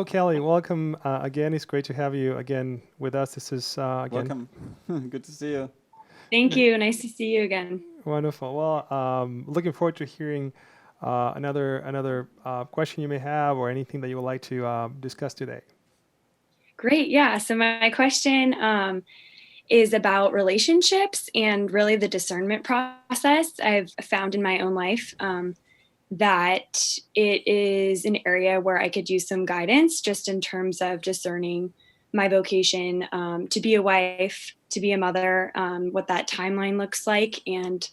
Kelly, welcome again. It's great to have you again with us. This is again Welcome. Good to see you. Thank you. Nice to see you again. wonderful. Well, looking forward to hearing another question you may have or anything that you would like to discuss today. Great. Yeah. So my question is about relationships and really the discernment process I've found in my own life. That it is an area where I could use some guidance just in terms of discerning my vocation to be a wife, to be a mother, what that timeline looks like, and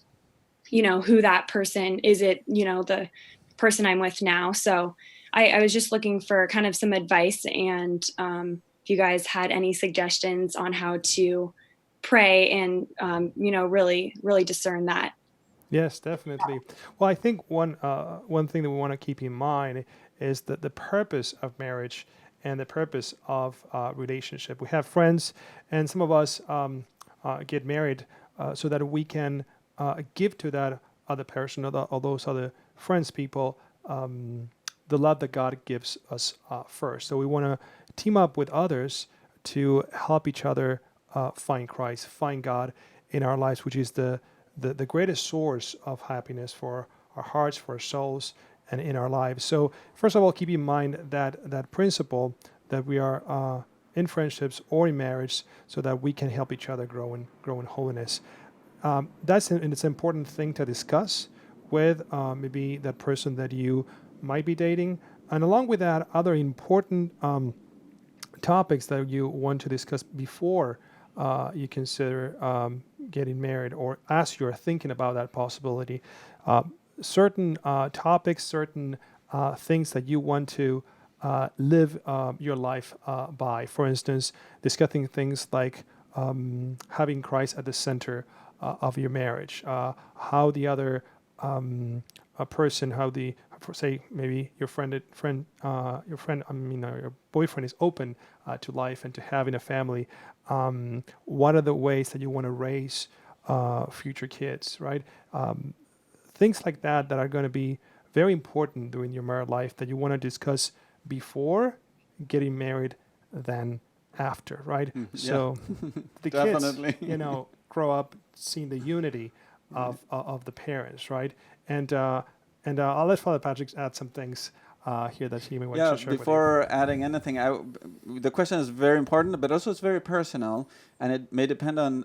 who that person is. It the person I'm with now. So I was just looking for kind of some advice, and if you guys had any suggestions on how to pray and really discern that. Yes, definitely. Well, I think one thing that we want to keep in mind is that the purpose of marriage and the purpose of relationship. We have friends, and some of us get married so that we can give to that other person or those other friends, people, the love that God gives us first. So we want to team up with others to help each other find Christ, find God in our lives, which is the greatest source of happiness for our hearts, for our souls, and in our lives. So first of all, keep in mind that principle that we are in friendships or in marriage, so that we can help each other grow in holiness. It's an important thing to discuss with maybe that person that you might be dating, and along with that, other important topics that you want to discuss before you consider getting married, or as you're thinking about that possibility. Certain topics, certain things that you want to live your life by. For instance, discussing things like having Christ at the center of your marriage, how the other a person, how the say maybe your your boyfriend is open to life and to having a family. What are the ways that you want to raise future kids, right? Things like that are going to be very important during your married life that you want to discuss before getting married than after, right? Yeah, So the kids, definitely. grow up seeing the unity of the parents, right? And I'll let Father Patrick add some things here that he may want Yeah, to share with you. before adding anything, the question is very important, but also it's very personal, and it may depend on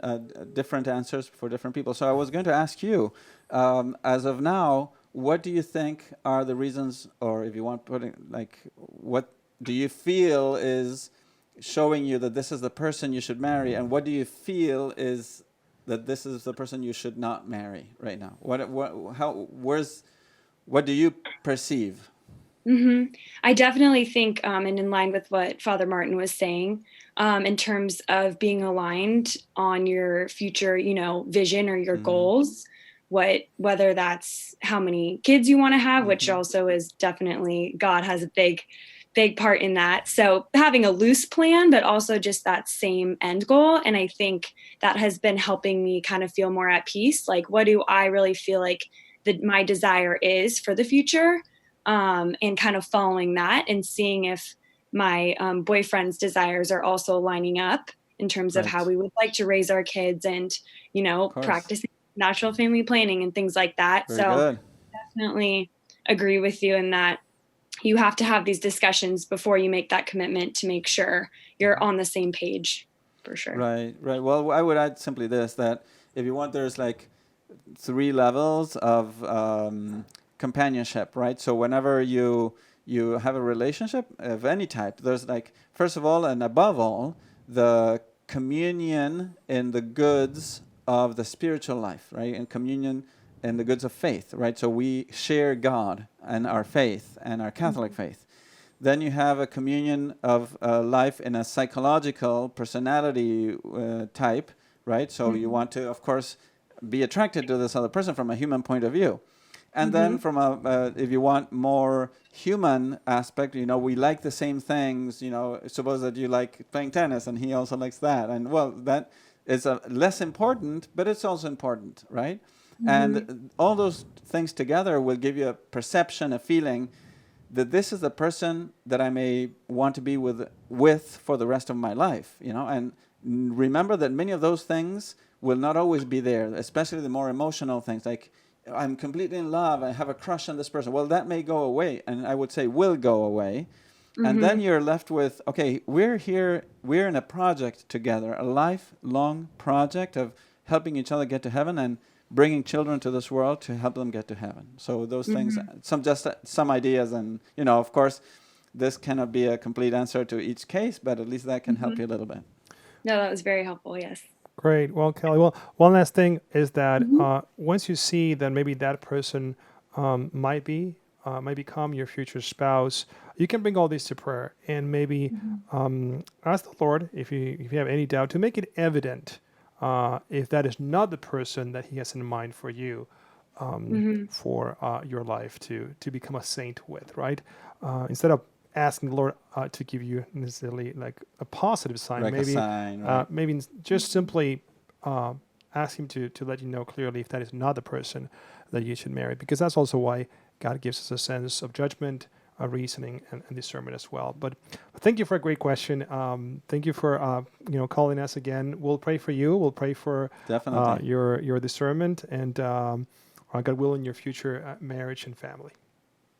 different answers for different people. So I was going to ask you, as of now, what do you think are the reasons, or if you want putting like, what do you feel is showing you that this is the person you should marry, and what do you feel is that this is the person you should not marry right now? What do you perceive? I definitely think, and in line with what Father Martin was saying, in terms of being aligned on your future, vision or your Mm-hmm. goals, whether that's how many kids you want to have, which Mm-hmm. also is definitely God has a big part in that. So having a loose plan, but also just that same end goal. And I think that has been helping me kind of feel more at peace. Like, what do I really feel like that my desire is for the future? And kind of following that and seeing if my boyfriend's desires are also lining up in terms of how Right. we would like to raise our kids, and Of course. practicing natural family planning and things like that. Very So good. definitely agree with you in that you have to have these discussions before you make that commitment to make sure you're on the same page, for sure. Right, right. Well, I would add simply this, that if you want, there's like three levels of companionship, right? So whenever you have a relationship of any type, there's like, first of all and above all, the communion in the goods of the spiritual life, right? And communion in the goods of faith, right? So we share God and our faith and our Catholic faith. Then you have a communion of life in a psychological personality type, right? So you want to, of course, be attracted to this other person from a human point of view. And then from if you want more human aspect, we like the same things, suppose that you like playing tennis and he also likes that. And well, that is less important, but it's also important, right? And all those things together will give you a perception, a feeling that this is the person that I may want to be with for the rest of my life, and remember that many of those things will not always be there, especially the more emotional things, like I'm completely in love, I have a crush on this person. Well, that may go away, and I would say will go away. And then you're left with, okay, we're here, we're in a project together, a lifelong project of helping each other get to heaven and bringing children to this world to help them get to heaven. So those things, some ideas, and of course, this cannot be a complete answer to each case, but at least that can help you a little bit. No, that was very helpful. Yes. Great. Well, Kelly, one last thing is that once you see that maybe that person might become your future spouse, you can bring all these to prayer and maybe ask the Lord, if you have any doubt, to make it evident if that is not the person that He has in mind for you, for your life to become a saint with, right? Instead of asking the Lord to give you necessarily like a positive sign, Like maybe a sign, right? maybe just simply ask Him to let you know clearly if that is not the person that you should marry, because that's also why God gives us a sense of judgment, reasoning, and discernment as well. But thank you for a great question. Thank you for calling us again. We'll pray for you. We'll pray for Definitely. your discernment and God willing, your future marriage and family.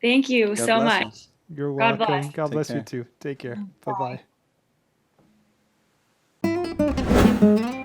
Thank you God so bless much. you. You're God welcome. bless. God Take bless you care. too. Take care. Bye. Bye-bye.